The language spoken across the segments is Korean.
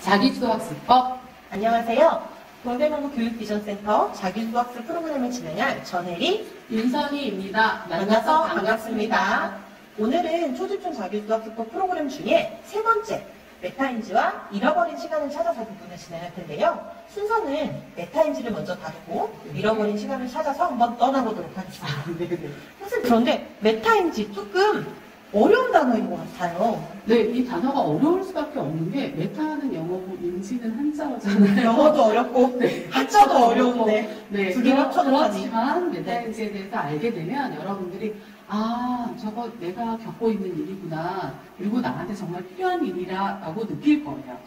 자기주도학습법. 안녕하세요. 동대문구 교육비전센터 자기주도학습 프로그램을 진행할 전혜리, 윤선희입니다. 만나서 반갑습니다. 오늘은 초집중 자기주도학습법 프로그램 중에 세 번째, 메타인지와 잃어버린 시간을 찾아서 부분을 진행할 텐데요. 순서는 메타인지를 먼저 다루고 잃어버린 시간을 찾아서 한번 떠나보도록 하겠습니다. 사실 그런데 메타인지 조금 어려운 단어인 것 같아요. 네, 이 단어가 어려울 수밖에 없는 게 메타는 영어고 인지는 한자어잖아요. 영어도 어렵고 네, 한자도 어려운데 네, 두 개를 합쳐놓다니. 그렇지만 메타인지에 대해서 알게 되면 여러분들이 저거 내가 겪고 있는 일이구나. 그리고 나한테 정말 필요한 일이라고 느낄 거예요.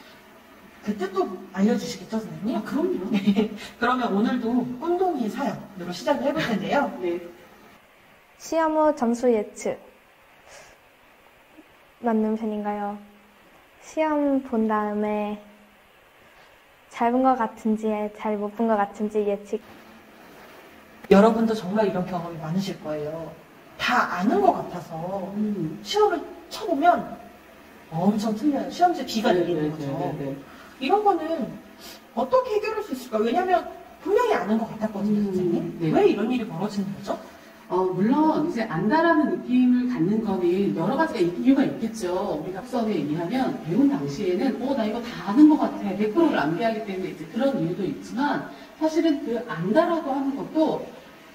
그 뜻도 알려주시겠죠, 선생님? 그럼요. 네. 그러면 오늘도 꾼동이 사연으로 시작을 해볼 텐데요. 네. 시험 후 점수 예측. 맞는 편인가요? 시험 본 다음에 잘 본 것 같은지 잘 못 본 것 같은지 예측. 여러분도 정말 이런 경험이 많으실 거예요. 다 아는 것 같아서 시험을 쳐보면 엄청 틀려요. 시험지 B가 내리는 거죠. 이런 거는 어떻게 해결할 수 있을까? 왜냐하면 분명히 아는 것 같았거든요, 선생님. 네. 왜 이런 일이 벌어지는 거죠? 물론 이제 안다라는 느낌을 갖는 거는 여러 가지가 이유가 있겠죠. 우리가 앞서에 얘기하면 배운 당시에는 나 이거 다 아는 것 같아. 100%를 낭비하기 때문에 이제 그런 이유도 있지만 사실은 그 안다라고 하는 것도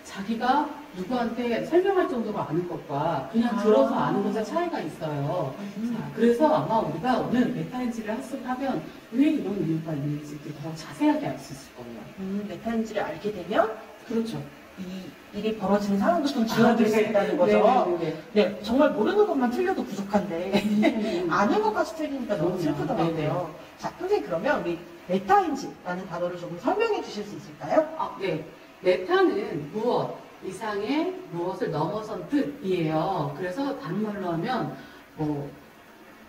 자기가 누구한테 설명할 정도로 아는 것과 그냥 들어서 아는 것의 차이가 있어요. 자, 그래서 아마 우리가 오늘 메타인지를 학습하면 왜 이런 이유가 있는지 더 자세하게 알 수 있을 거예요. 메타인지를 알게 되면 그렇죠. 이 일이 벌어지는 상황도 좀 줄어들 수 있다는 거죠. 네, 정말 모르는 것만 틀려도 부족한데 아는 것까지 틀리니까 너무 슬프더라고요. 자, 선생님 그러면 우리 메타인지라는 단어를 조금 설명해 주실 수 있을까요? 네. 메타는 무엇 이상의 무엇을 넘어선 뜻이에요. 그래서 다른 말로 하면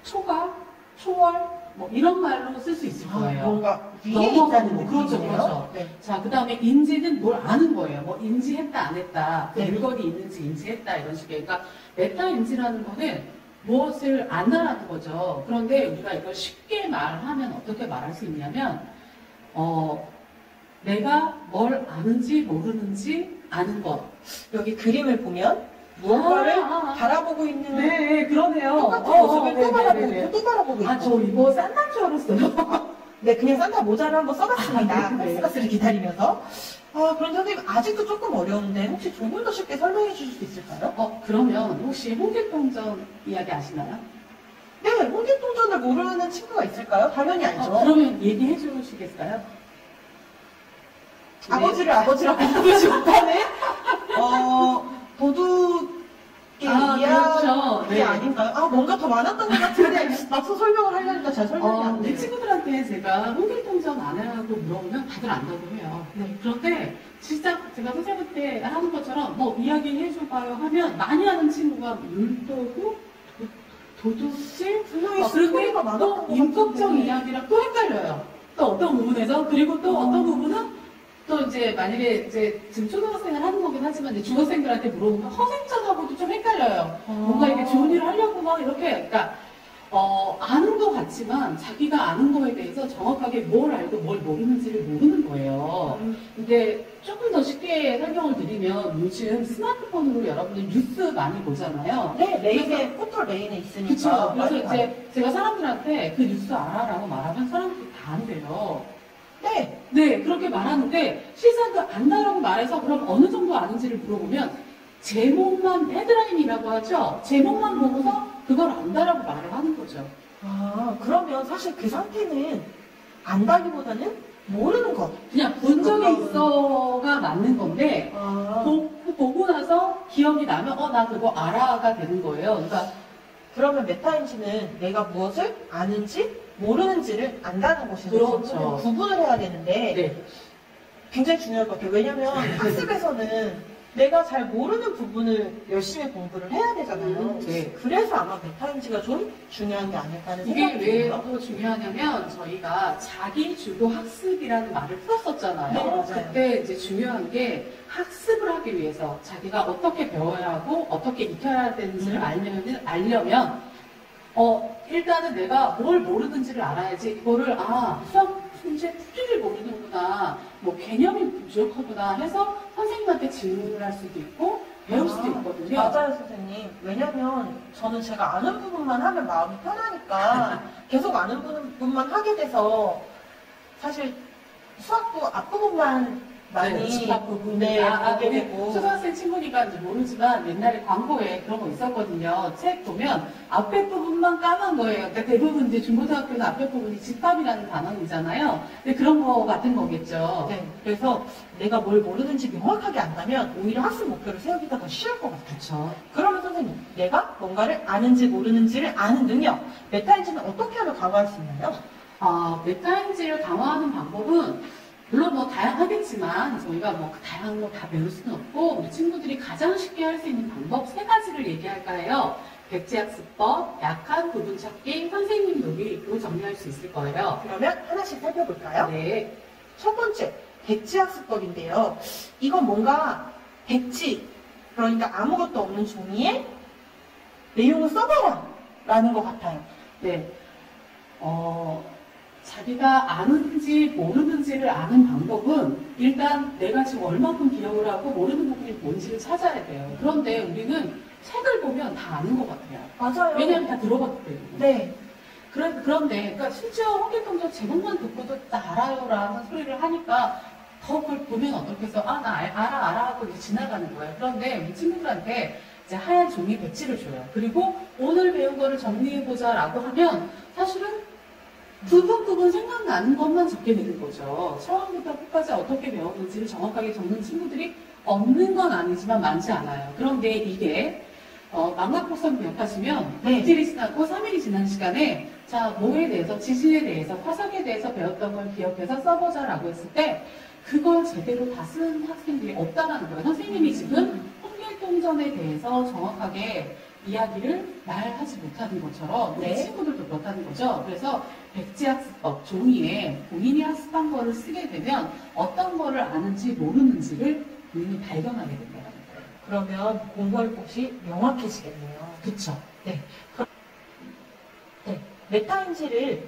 초과, 초월 이런 말로 쓸 수 있을 거예요. 뭔가 위에 있다는 느낌이에요. 그렇죠. 네. 자, 그 다음에 인지는 뭘 아는 거예요. 인지했다, 안 했다. 그 네. 물건이 있는지 인지했다, 이런 식의. 그러니까 메타 인지라는 거는 무엇을 안다라는 거죠. 그런데 우리가 이걸 쉽게 말하면 어떻게 말할 수 있냐면, 내가 뭘 아는지 모르는지 아는 것. 여기 그림을 보면 무언가를 바라보고 있는 네, 그러네요. 똑같은 모습을 또 바라보고 또 바라보고 있고. 저 이거 산타인 줄 알았어요. 네, 그냥 산타 모자를 한번 써봤습니다. 네. 크리스마스를 기다리면서. 그런데 선생님 아직도 조금 어려운데 혹시 조금 더 쉽게 설명해 주실 수 있을까요? 그러면 혹시 홍길동전 이야기 아시나요? 네, 홍길동전을 모르는 친구가 있을까요? 당연히 알죠. 그러면 얘기해 주시겠어요? 아버지를 아버지라고 부르지 못하는 도둑의 그렇죠. 이야기 아닌가요? 뭔가 더 많았던 것 같은데 막상 설명을 하려니까 잘 설명이 안 내 돼요. 친구들한테 제가 홍길동전 아냐고 물어보면 다들 안다고 해요. 네. 그런데 진짜 제가 선생님한테 하는 것처럼 이야기 해줘봐요 하면 많이 하는 친구가 물도구, 도둑질, 분명히 그런데 스토리가 많았던 것 또 인격적 같은데. 이야기랑 또 헷갈려요. 또 어떤 부분에서 그리고 또 어떤 부분은 또 이제 만약에 이제 지금 초등학생을 하는 거긴 하지만 이제 중학생들한테 물어보면 허생전하고도 좀 헷갈려요. 뭔가 이게 좋은 일을 하려고 막 이렇게 그러니까 아는 것 같지만 자기가 아는 거에 대해서 정확하게 뭘 알고 뭘 모르는지를 모르는 거예요. 근데 조금 더 쉽게 설명을 드리면 요즘 스마트폰으로 여러분들 뉴스 많이 보잖아요. 네, 레인에, 포털 레인에 있으니까. 그렇죠. 그래서 이제 제가 사람들한테 그 뉴스 알아라고 말하면 사람들이 다 안 돼요. 네, 그렇게 말하는데 실상 그 안다라고 말해서 그럼 어느 정도 아는지를 물어보면 제목만 헤드라인이라고 하죠. 제목만 보고서 그걸 안다라고 말을 하는 거죠. 그러면 사실 그 상태는 안다기보다는 모르는 것. 그냥 본 적이 있어가 맞는 건데 보고 나서 기억이 나면 나 그거 알아가 되는 거예요. 그러니까 그러면 메타인지는 내가 무엇을 아는지 모르는지를 안다는 것이죠. 그렇죠. 구분을 해야 되는데 네. 굉장히 중요할 것 같아요. 왜냐하면 학습에서는 내가 잘 모르는 부분을 열심히 공부를 해야 되잖아요. 네. 그래서 아마 메타인지가 좀 중요한 게 아닐까 하는 이게 생각이 왜 들어요. 또 중요하냐면 저희가 자기 주도 학습이라는 말을 풀었었잖아요. 네, 맞아요. 그때 이제 중요한 게 학습을 하기 위해서 자기가 어떻게 배워야 하고 어떻게 익혀야 되는지를 알려면 일단은 내가 뭘 모르는지를 알아야지 이거를 수학 문제 풀이를 모르는구나, 뭐 개념이 부족하구나 해서 선생님한테 질문을 할 수도 있고 배울 수도 있거든요. 맞아요, 선생님. 왜냐면 저는 제가 아는 부분만 하면 마음이 편하니까 계속 아는 부분만 하게 돼서 사실 수학도 앞부분만 많이 집합부분. 보게 되고. 초등학생 친구니까 이제 모르지만 옛날에 광고에 그런 거 있었거든요. 책 보면 앞에 부분만 까만 거예요. 그러니까 대부분 이제 중고등학교는 앞에 부분이 집합이라는 단원이잖아요. 근데 그런 거 같은 거겠죠. 네, 그래서 내가 뭘 모르는지 명확하게 안다면 오히려 학습 목표를 세우기가 더 쉬울 것 같아요. 그렇죠. 그러면 선생님, 내가 뭔가를 아는지 모르는지를 아는 능력, 메타인지는 어떻게 하면 강화할 수 있나요? 메타인지를 강화하는 방법은 물론 뭐 다양하겠지만 저희가 뭐 다양한 거 다 배울 수는 없고 우리 친구들이 가장 쉽게 할 수 있는 방법 3가지를 얘기할까 해요. 백지학습법, 약한 부분 찾기, 선생님 놀이로 정리할 수 있을 거예요. 그러면 하나씩 살펴볼까요? 네. 첫 번째, 백지학습법인데요. 이건 뭔가 백지, 그러니까 아무것도 없는 종이에 내용을 써봐라 라는 것 같아요. 네. 자기가 아는지 모르는지를 아는 방법은 일단 내가 지금 얼마큼 기억을 하고 모르는 부분이 뭔지를 찾아야 돼요. 그런데 우리는 책을 보면 다 아는 것 같아요. 맞아요. 왜냐하면 다 들어봤기 때문에. 네. 그런데 그러니까 심지어 홍길동전 제목만 듣고도 다 알아요라는 소리를 하니까 더 그걸 보면 어떻겠어? 나 알아 하고 이제 지나가는 거예요. 그런데 우리 친구들한테 이제 하얀 종이 배치를 줘요. 그리고 오늘 배운 거를 정리해보자라고 하면 사실은 부분 생각나는 것만 적게 되는 거죠. 처음부터 끝까지 어떻게 배웠는지를 정확하게 적는 친구들이 없는 건 아니지만 많지 않아요. 그런데 이게 망각폭선 기억하시면 네. 이틀이 지나고 3일이 지난 시간에 자 뭐에 대해서 지진에 대해서 화석에 대해서 배웠던 걸 기억해서 써보자라고 했을 때 그걸 제대로 다 쓴 학생들이 없다라는 거예요. 선생님이 지금 홍길동전에 대해서 정확하게 이야기를 말하지 못하는 것처럼 우리 네. 친구들도 그렇다는 거죠. 그래서 백지학습법 종이에 본인이 학습한 거를 쓰게 되면 어떤 거를 아는지 모르는지를 본인이 발견하게 된다는 거예요. 그러면 공부할 곳이 명확해지겠네요. 그쵸? 네. 메타인지를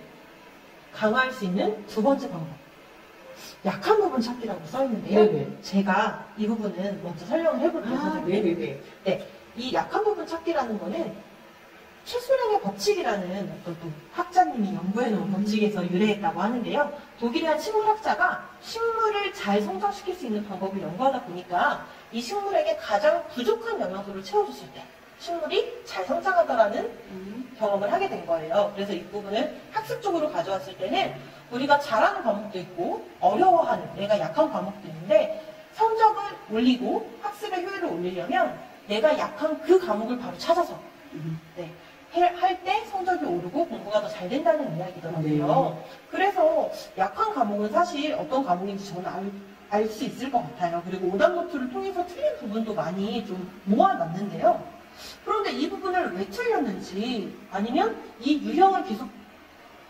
강화할 수 있는 두 번째 방법. 약한 부분 찾기라고 써있는데요. 네네. 제가 이 부분은 먼저 설명을 해볼게요. 선생님. 네네네. 네. 이 약한 부분 찾기라는 거는 최수령의 법칙이라는 어떤 또 학자님이 연구해놓은 법칙에서 유래했다고 하는데요. 독일의 한 식물학자가 식물을 잘 성장시킬 수 있는 방법을 연구하다 보니까 이 식물에게 가장 부족한 영양소를 채워줬을 때 식물이 잘 성장하더라는 경험을 하게 된 거예요. 그래서 이 부분을 학습적으로 가져왔을 때는 우리가 잘하는 과목도 있고 어려워하는 내가 약한 과목도 있는데 성적을 올리고 학습의 효율을 올리려면 내가 약한 그 과목을 바로 찾아서 할 때 성적이 오르고 공부가 더 잘 된다는 이야기더라고요. 그래서 약한 과목은 사실 어떤 과목인지 저는 알 수 있을 것 같아요. 그리고 오답노트를 통해서 틀린 부분도 많이 좀 모아놨는데요. 그런데 이 부분을 왜 틀렸는지 아니면 이 유형을 계속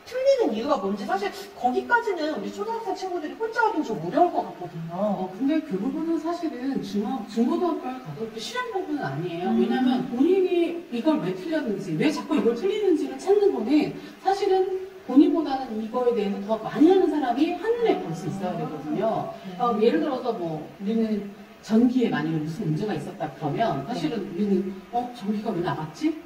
틀리는 이유가 뭔지 사실 거기까지는 우리 초등학생 친구들이 혼자 하긴 좀 어려울 것 같거든요. 근데 그 부분은 사실은 중고등학교에 가도 실험 부분은 아니에요. 왜냐면 본인이 이걸 왜 틀렸는지, 왜 자꾸 이걸 틀리는지를 찾는 거는 사실은 본인보다는 이거에 대해서 더 많이 하는 사람이 한눈에 볼 수 있어야 되거든요. 예를 들어서 뭐 우리는 전기에 만약에 무슨 문제가 있었다 그러면 사실은 우리는 전기가 왜 나갔지?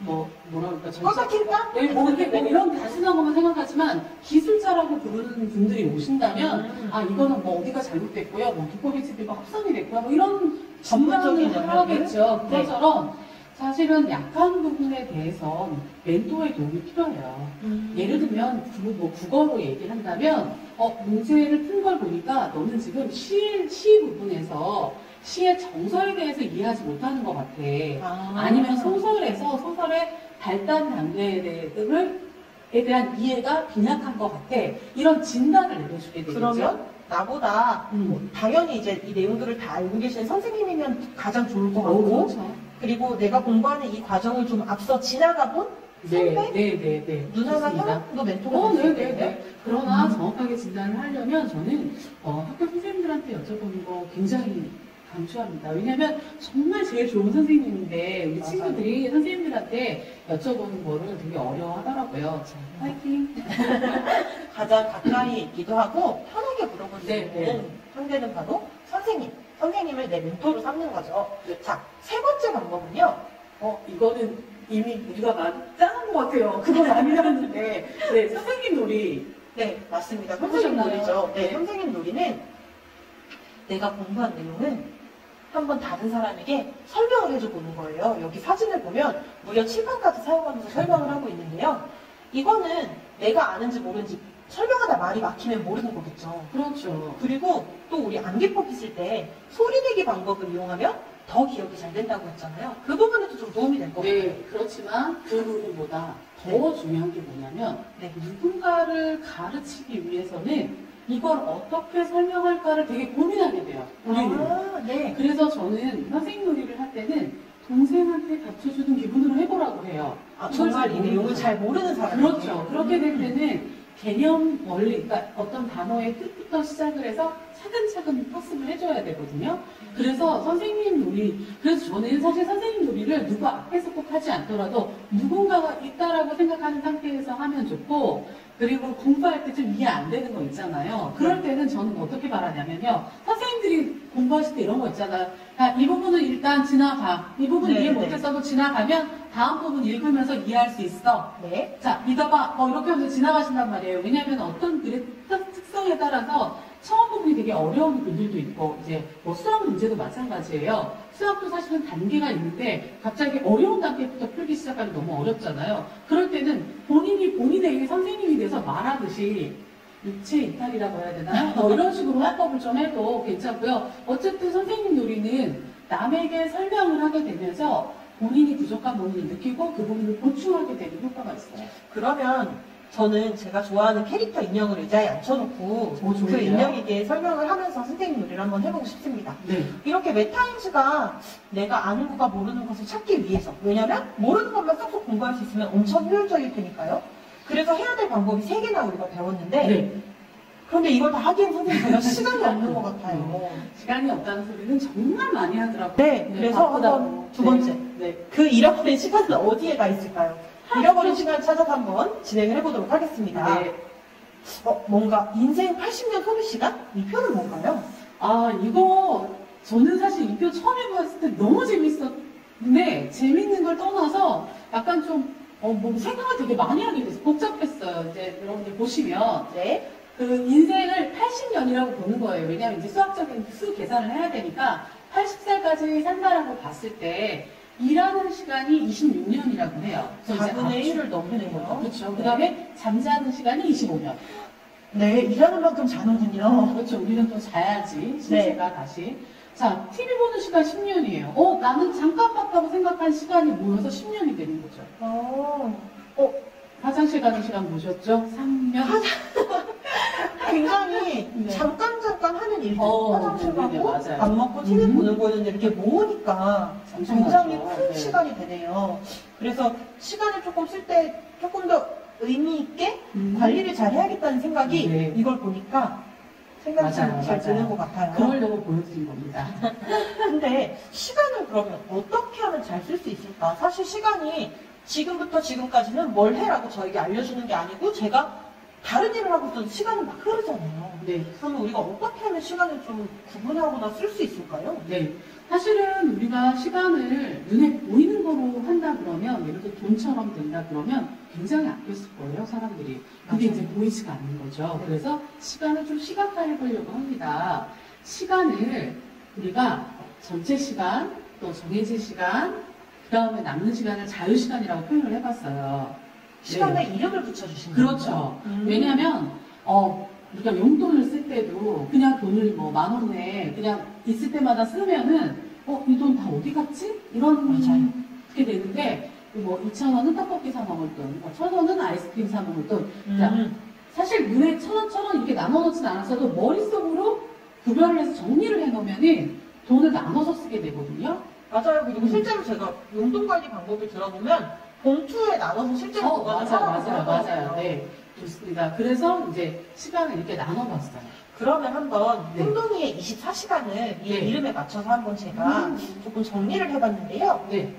뭐라 그럴까? 꺼석일까? 이런 단순한 것만 생각하지만 기술자라고 부르는 분들이 오신다면 이거는 뭐 어디가 잘못됐고요, 뭐 두꺼비 TV가 합성이 됐고요, 뭐 이런 전문적인 하겠죠. 그것처럼 사실은 약한 부분에 대해서 멘토의 도움이 필요해요. 예를 들면 국어로 얘기를 한다면 문제를 푼 걸 보니까 너는 지금 시 부분에서 시의 정서에 대해서 이해하지 못하는 것 같아. 아니면 소설에서 소설의 발단 단계에 대한 이해가 빈약한 것 같아. 이런 진단을 내려주게 되겠죠. 그러면 나보다 당연히 이제 이 내용들을 다 알고 계신 선생님이면 가장 좋을 것 같고 그렇죠. 그리고 내가 공부하는 이 과정을 좀 앞서 지나가본 선배? 네. 누나나 형도 멘토가 됐을 텐데. 그러나 정확하게 진단을 하려면 저는 학교 선생님들한테 여쭤보는 거 굉장히 강추합니다. 왜냐면 정말 제일 좋은 선생님인데 우리 맞아요. 친구들이 선생님들한테 여쭤보는 거를 되게 어려워하더라고요. 자, 파이팅! 가장 가까이 있기도 하고 편하게 물어볼 수 네, 있는 네. 상대는 바로 선생님. 선생님을 내 멘토로 삼는 거죠. 자, 세 번째 방법은요. 이거는 이미 우리가 짠한 것 같아요. 그거 많이 하는데. 네, 선생님 놀이. 네, 맞습니다. 선생님 해보셨나요? 놀이죠. 네, 네. 선생님 놀이는 내가 공부한 내용을 한번 다른 사람에게 설명을 해줘 보는 거예요. 여기 사진을 보면 무려 칠판까지 사용하면서 설명을 하고 있는데요. 이거는 내가 아는지 모르는지 설명하다 말이 막히면 모르는 거겠죠. 그렇죠. 그리고 또 우리 암기법 있을 때 소리 내기 방법을 이용하면 더 기억이 잘 된다고 했잖아요. 그 부분에도 좀 도움이 될 것 같아요. 네, 그렇지만 그 부분보다 더 네. 중요한 게 뭐냐면 네. 누군가를 가르치기 위해서는 이걸 어떻게 설명할까를 되게 고민하게 돼요. 우리는. 아, 네. 그래서 저는 선생님 놀이를 할 때는 동생한테 가르쳐주는 기분으로 해보라고 해요. 아, 정말 이 모르는 내용을 사람. 잘 모르는 사람. 그렇죠. 그렇게 될 때는 개념 원리, 그러니까 어떤 단어의 뜻부터 시작을 해서 차근차근 학습을 해줘야 되거든요. 그래서 선생님 놀이, 그래서 저는 사실 선생님 놀이를 누구 앞에서 꼭 하지 않더라도 누군가가 있다라고 생각하는 상태에서 하면 좋고, 그리고 공부할 때 좀 이해 안 되는 거 있잖아요. 그럴 때는 저는 어떻게 말하냐면요. 선생님들이 공부하실 때 이런 거 있잖아요. 야, 이 부분은 일단 지나가. 이 부분 네, 이해 네. 못했어도 지나가면 다음 부분 읽으면서 이해할 수 있어. 네. 자, 믿어봐. 이렇게 하면서 지나가신단 말이에요. 왜냐하면 어떤 글의 특성에 따라서 처음 부분이 되게 어려운 글들도 있고, 이제 뭐 수학 문제도 마찬가지예요. 수학도 사실은 단계가 있는데 갑자기 어려운 단계부터 풀기 시작하면 너무 어렵잖아요. 그럴 때는 본인이 본인에게 선생님이 돼서 말하듯이 육체 이탈이라고 해야 되나요? 이런 식으로 화법을 좀 해도 괜찮고요. 어쨌든 선생님 놀이는 남에게 설명을 하게 되면서 본인이 부족한 부분을 느끼고 그 부분을 보충하게 되는 효과가 있어요. 그러면 저는 제가 좋아하는 캐릭터 인형을 의자에 앉혀놓고 그 좋은데요? 인형에게 설명을 하면서 선생님 놀이를 한번 해보고 싶습니다. 네. 이렇게 메타인지가 내가 아는 것과 모르는 것을 찾기 위해서, 왜냐면 모르는 것만 쏙쏙 공부할 수 있으면 엄청 효율적일 테니까요. 그래서 해야 될 방법이 3개나 우리가 배웠는데 네. 그런데 이걸 다 하기엔 선생님 제가 시간이 없는 것 같아요. 시간이 없다는 소리는 정말 많이 하더라고요. 네, 그래서 바쁘다고. 한번 두 번째. 네. 그 잃어버린 시간은 어디에 가 있을까요? 잃어버린 시간 찾아서 한번 진행을 해보도록 하겠습니다. 네. 뭔가 인생 80년 소비 시간? 이 표는 뭔가요? 이거 저는 사실 이 표 처음 해봤을 때 너무 재밌었는데 재밌는 걸 떠나서 약간 좀 뭐 생각을 되게 많이 하게 돼서 복잡했어요. 이제 여러분들 보시면 네. 그 인생을 80년이라고 보는 거예요. 왜냐하면 이제 수학적인 수 계산을 해야 되니까 80살까지 산다라고 봤을 때 일하는 시간이 26년이라고 해요. 그래서 이제 4분의 1을 넘는 거죠. 거죠. 그렇죠. 그 다음에 잠자는 시간이 25년. 네, 일하는 만큼 자는군요. 그렇죠. 우리는 또 자야지. 신체가 다시. 자, TV 보는 시간 10년이에요. 나는 잠깐 봤다고 생각한 시간이 모여서 10년이 되는 거죠. 화장실 가는 시간 보셨죠? 3년. 굉장히 네. 잠깐 하는 일들. 화장실 네, 네, 가고 맞아요. 밥 먹고 TV 보는 거였는데 이렇게 모으니까 굉장히 엄청나죠. 큰 네. 시간이 되네요. 그래서 시간을 조금 쓸 때 조금 더 의미 있게 관리를 잘 해야겠다는 생각이 네. 이걸 보니까 생각이 맞아요, 잘 드는 맞아요. 것 같아요. 그러려고 보여드린 겁니다. 근데 시간을 그러면 어떻게 하면 잘 쓸 수 있을까? 사실 시간이 지금부터 지금까지는 뭘 해라고 저에게 알려주는 게 아니고 제가 다른 일을 하고 있어도 시간은 막 흐르잖아요. 네. 그러면 우리가 어떻게 하면 시간을 좀 구분하거나 쓸 수 있을까요? 네. 사실은 우리가 시간을 눈에 보이는 거로 한다 그러면, 예를 들어 돈처럼 된다 그러면 굉장히 아꼈을 거예요, 사람들이. 그게 맞아요. 이제 보이지가 않는 거죠. 네. 그래서 시간을 좀 시각화해 보려고 합니다. 시간을 우리가 전체 시간, 또 정해진 시간, 그 다음에 남는 시간을 자유시간이라고 표현을 해봤어요. 시간에 네. 이름을 붙여주시는 거예요? 그렇죠. 왜냐면, 우리가 용돈을 쓸 때도 그냥 돈을 뭐 10,000원에 그냥 있을 때마다 쓰면은, 이 돈 다 어디 갔지? 이런, 맞아요. 게 되는데, 뭐 2,000원은 떡볶이 사 먹을 돈, 1,000원은 아이스크림 사 먹을 돈. 자, 사실 눈에 1,000원 이렇게 나눠놓진 않았어도 머릿속으로 구별을 해서 정리를 해놓으면은 돈을 나눠서 쓰게 되거든요. 맞아요. 그리고 실제로 제가 용돈 관리 방법을 들어보면 봉투에 나눠서 실제로 보관을 맞아요, 하라고 맞아요, 하더라고요. 맞아요. 네, 좋습니다. 그래서 이제 시간을 이렇게 나눠봤어요. 그러면 한번 네. 흥동이의 24시간을 이 네. 이름에 맞춰서 한번 제가 조금 정리를 해봤는데요. 네.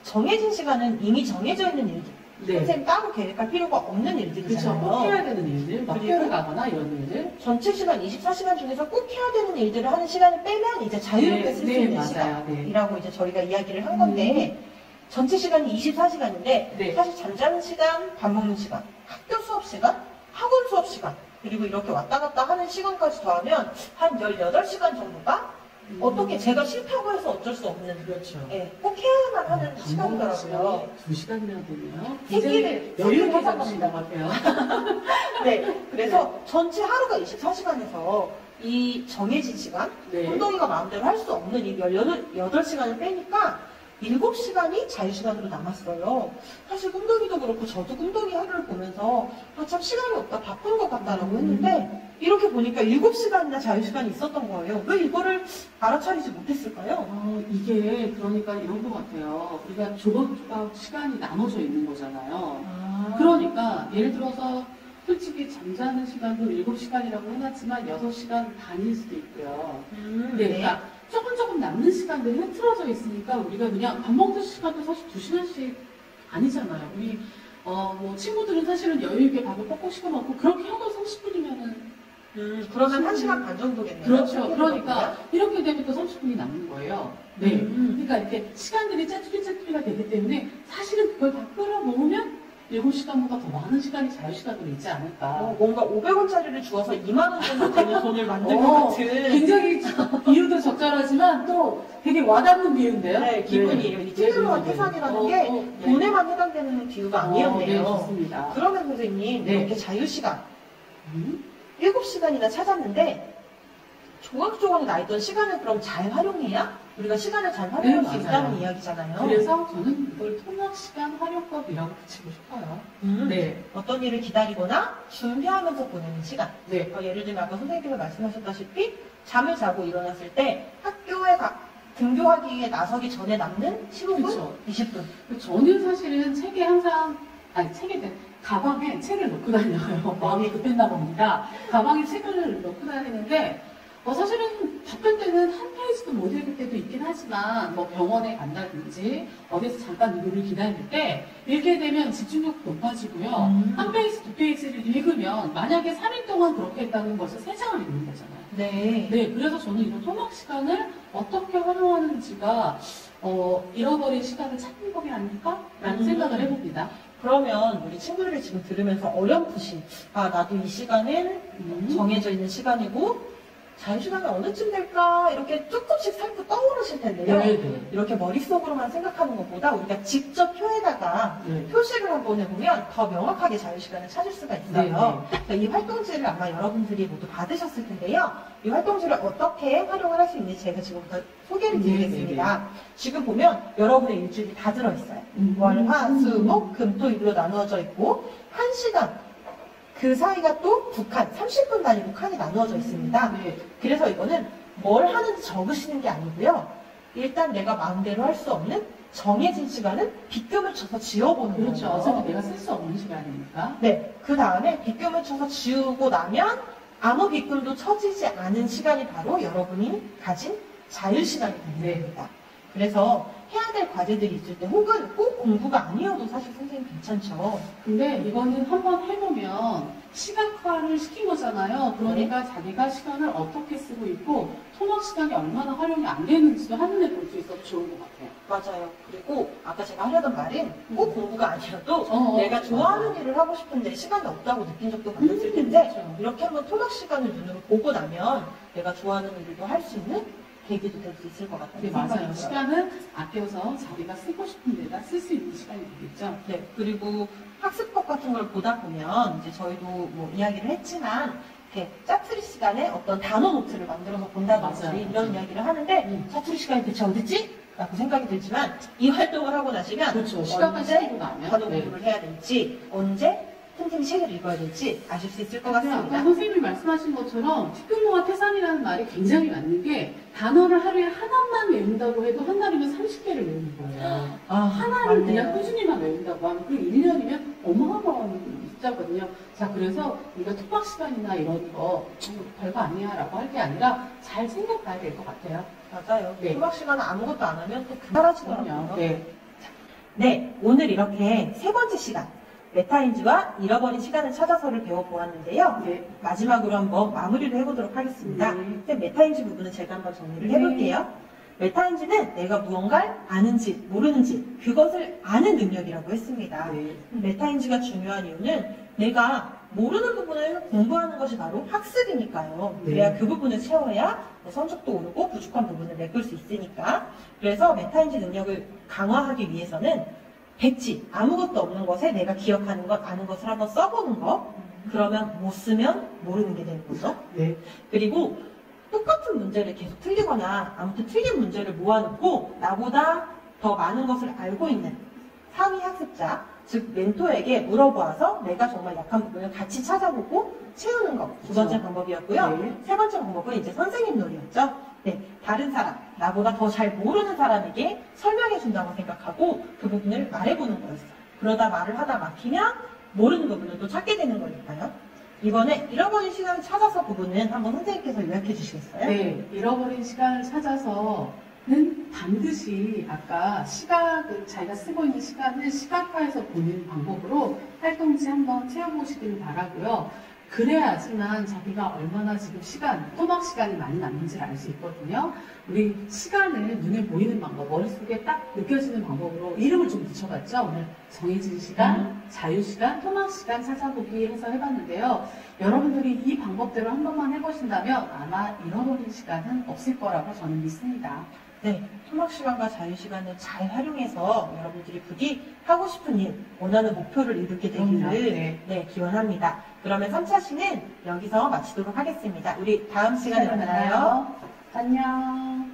정해진 시간은 이미 정해져 있는 일들. 네. 선생님 따로 계획할 필요가 없는 그렇죠. 일들이잖아요. 꼭 해야 되는 일들, 막 그리고 학교를 가거나 이런 일들. 전체 시간 24시간 중에서 꼭 해야 되는 일들을 하는 시간을 빼면 이제 자유롭게 네, 쓸 수 네, 있는 맞아요. 시간이라고 이제 저희가 이야기를 한 건데 전체 시간이 24시간인데 네. 사실 잠자는 시간, 밥 먹는 시간, 학교 수업 시간, 학원 수업 시간 그리고 이렇게 왔다 갔다 하는 시간까지 더하면 한 18시간 정도가 어떻게 제가 싫다고 해서 어쩔 수 없는 그렇죠. 예, 꼭 해야만 하는 시간이더라고요. 시간이 2시간이나 되네요. 생기를 여유 있게 생기를 잡으신 것 같아요. 네, 그래서 전체 하루가 24시간에서 이 정해진 시간, 네. 운동이가 마음대로 할 수 없는 이 18시간을 빼니까 7시간이 자유시간으로 남았어요. 사실 꿈동이도 그렇고 저도 꿈동이 하루를 보면서 아, 참 시간이 없다, 바쁜 것 같다라고 했는데 이렇게 보니까 7시간이나 자유시간이 있었던 거예요. 왜 이거를 알아차리지 못했을까요? 이게 그러니까 이런 것 같아요. 우리가 조각조각 시간이 나눠져 있는 거잖아요. 그러니까 예를 들어서 솔직히 잠자는 시간도 7시간이라고 해놨지만 6시간 반일 수도 있고요. 네, 그러니까 조금 남는 시간들이 흐트러져 있으니까 우리가 그냥 밥 먹는 시간도 사실 2시간씩 아니잖아요. 우리 뭐 친구들은 사실은 여유 있게 밥을 꼭꼭 씹어 먹고 그렇게 해도 30분이면은 그러면 1시간 반 정도겠네요. 그렇죠. 그러니까 이렇게 되면 또 30분이 남는 거예요. 네. 그러니까 이렇게 시간들이 짜투리짜투리가 되기 때문에 사실은 그걸 다 끌어모으면 7시간보다 더 많은 시간이 자유시간으로 있지 않을까. 뭔가 500원짜리를 주어서 2만 원 정도 되는 돈을 만들 것 같은 굉장히 비유도 적절하지만 또 되게 와닿는 비유인데요. 네, 기분이에요. 이 티끌모아 태산이라는 게 돈에만 해당되는 비유가 아니었네요. 네, 좋습니다. 그러면 선생님, 네. 이렇게 자유시간 7시간이나 찾았는데 조각조각에 나 있던 시간을 그럼 잘 활용해야 우리가 시간을 잘 활용할 네, 수 맞아요. 있다는 이야기잖아요. 그래서 저는 이걸 통학시간 활용법이라고 붙이고 싶어요. 네. 어떤 일을 기다리거나 준비하면서 보내는 시간. 네. 예를 들면 아까 선생님께서 말씀하셨다시피 잠을 자고 일어났을 때 학교에 등교하기에 나서기 전에 남는 15분, 그쵸. 20분. 저는 사실은 책에 항상, 가방에 책을 넣고 다녀요. 마음이 급했나 봅니다. 가방에 책을 넣고 다니는데, 사실은 바쁠 때는 한 페이지도 못 읽을 때도 있긴 하지만, 뭐 병원에 간다든지, 어디서 잠깐 누구를 기다릴 때, 읽게 되면 집중력도 높아지고요. 한 페이지, 두 페이지를 읽으면, 만약에 3일 동안 그렇게 했다는 것은 3장을 읽는 거잖아요. 네. 네, 그래서 저는 이런 통학 시간을 어떻게 활용하는지가, 잃어버린 시간을 찾는 법이 아닐까라는 생각을 해봅니다. 그러면 우리 친구들이 지금 들으면서 어렴풋이 나도 이 시간은 정해져 있는 시간이고 자유시간이 어느쯤 될까 이렇게 조금씩 살펴 떠오르실 텐데요. 네. 이렇게 머릿속으로만 생각하는 것보다 우리가 직접 표에다가 네. 표시를 한번 해보면 더 명확하게 자유시간을 찾을 수가 있어요. 이 활동지를 아마 여러분들이 모두 받으셨을 텐데요. 이 활동지를 어떻게 활용을 할 수 있는지 제가 지금부터 소개를 드리겠습니다. 지금 보면 여러분의 일주일이 다 들어있어요. 월, 화, 수, 목, 금, 토, 일로 나누어져 있고 1시간 그 사이가 또 두 칸, 30분 단위로 칸이 나누어져 있습니다. 네. 그래서 이거는 뭘 하는지 적으시는 게 아니고요. 일단 내가 마음대로 할 수 없는 정해진 시간은 빗금을 쳐서 지워보는 거예요. 그렇죠. 어차피 내가 쓸 수 없는 시간이니까. 네. 그 다음에 빗금을 쳐서 지우고 나면 아무 빗금도 쳐지지 않은 시간이 바로 여러분이 가진 자유시간이 되는 겁니다. 그래서 해야 될 과제들이 있을 때 혹은 꼭 공부가 아니어도 사실 선생님 괜찮죠. 근데 이거는 한번 해보면 시각화를 시킨 거잖아요. 그러니까 자기가 시간을 어떻게 쓰고 있고 통학 시간이 얼마나 활용이 안 되는지도 한눈에 볼 수 있어서 좋은 것 같아요. 맞아요. 그리고 아까 제가 하려던 말은 꼭 공부가 아니어도 내가 좋아하는 일을 하고 싶은데 시간이 없다고 느낀 적도 많았을 텐데 그렇죠. 이렇게 한번 통학 시간을 눈으로 보고 나면 내가 좋아하는 일도 할 수 있는 계기도 될 수 있을 것 같아요. 네, 맞아요. 시간은 아껴서 자기가 쓰고 싶은 데다 쓸 수 있는 시간이 되겠죠. 네, 그리고 학습법 같은 걸 보다 보면 이제 저희도 뭐 이야기를 했지만 이렇게 짜투리 시간에 어떤 단어 노트를 만들어서 본다든지 맞아요. 이런 이야기를 하는데 짜투리 시간이 대체 어딨지? 라고 생각이 들지만 이 활동을 하고 나시면 그렇죠. 시간까지 언제 쓰고 나면. 단어 네. 공부를 해야 될지 언제 틈틈이 책을 읽어야 될지 아실 수 있을 것 아까 같습니다. 선생님이 말씀하신 것처럼 티끌모아 태산이라는 말이 굉장히 맞는 게 단어를 하루에 하나만 외운다고 해도 한 달이면 30개를 외우는 거예요. 하나를 맞네요. 그냥 꾸준히만 외운다고 하면 그 1년이면 어마어마한 숙제거든요. 자, 그래서 우리가 토막 시간이나 이런 거 별거 아니야 라고 할 게 아니라 잘 챙겨가야 될 것 같아요. 맞아요. 네. 수학 시간은 아무것도 안 하면 또 사라지더라고요. 네. 네, 오늘 이렇게 세 번째 시간, 메타인지와 잃어버린 시간을 찾아서를 배워보았는데요. 네. 마지막으로 한번 마무리를 해보도록 하겠습니다. 네. 메타인지 부분은 제가 한번 정리를 네. 해볼게요. 메타인지는 내가 무언가를 아는지 모르는지 그것을 아는 능력이라고 했습니다. 네. 메타인지가 중요한 이유는 내가 모르는 부분을 공부하는 것이 바로 학습이니까요. 네. 그래야 그 부분을 채워야 성적도 오르고 부족한 부분을 메꿀 수 있으니까. 그래서 메타인지 능력을 강화하기 위해서는 백지, 아무것도 없는 것에 내가 기억하는 것, 아는 것을 한번 써보는 것. 그러면 못 쓰면 모르는 게 되는 거죠. 네. 그리고 똑같은 문제를 계속 틀리거나 아무튼 틀린 문제를 모아놓고 나보다 더 많은 것을 알고 있는 상위 학습자, 즉 멘토에게 물어보아서 내가 정말 약한 부분을 같이 찾아보고 채우는 것. 두 번째 방법이었고요. 네. 세 번째 방법은 이제 선생님 놀이였죠. 네, 다른 사람, 나보다 더 잘 모르는 사람에게 설명해 준다고 생각하고 그 부분을 말해보는 거였어요. 그러다 말을 하다 막히면 모르는 부분을 또 찾게 되는 거니까요. 이번에 잃어버린 시간을 찾아서 부분은 한번 선생님께서 요약해 주시겠어요? 네, 잃어버린 시간을 찾아서는 반드시 아까 시각을 자기가 쓰고 있는 시간을 시각화해서 보는 방법으로 활동지 한번 채워보시기를 바라고요. 그래야지만 자기가 얼마나 지금 토막 시간이 많이 남는지를 알 수 있거든요. 우리 시간을 눈에 보이는 방법, 머릿속에 딱 느껴지는 방법으로 이름을 좀 붙여봤죠. 오늘 정해진 시간, 자유시간, 토막 시간 찾아보기 해서 해봤는데요. 여러분들이 이 방법대로 한 번만 해보신다면 아마 잃어버린 시간은 없을 거라고 저는 믿습니다. 네, 토막 시간과 자유 시간을 잘 활용해서 여러분들이 부디 하고 싶은 일, 원하는 목표를 이루게 되기를 네. 기원합니다. 그러면 3차 시는 여기서 마치도록 하겠습니다. 우리 다음 시간에 만나요. 안녕.